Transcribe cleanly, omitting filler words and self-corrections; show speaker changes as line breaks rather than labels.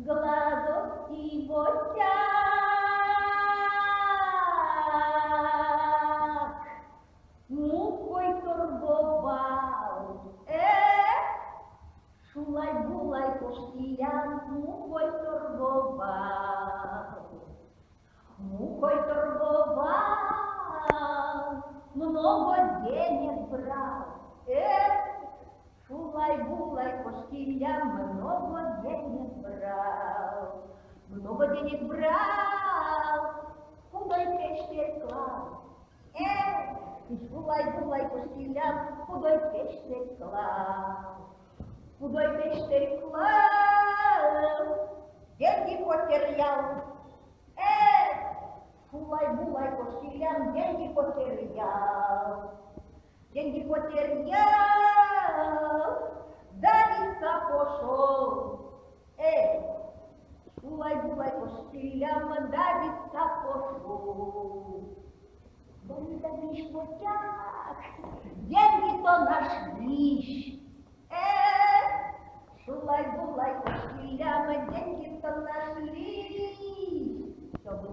гладости в очах. Мукой торговал, шулай-булай по шкілям, мукой торговал. Мукой торговал, много денег брал, шулай-булай по шкілям, много денег брал. Много денег брал, худой пещер клал, и шулай-булай по шкілям, худой пещер клал. Худой пещер клал, деньги потерял, шулай-булай по шкілям, деньги потерял. Деньги потерял, давиться пошел, шулай-булай по шкілям, давиться пошел. Давид наш потяг, деньги-то наш вещь, шулай-булай по шкілям, деньги-то нашли.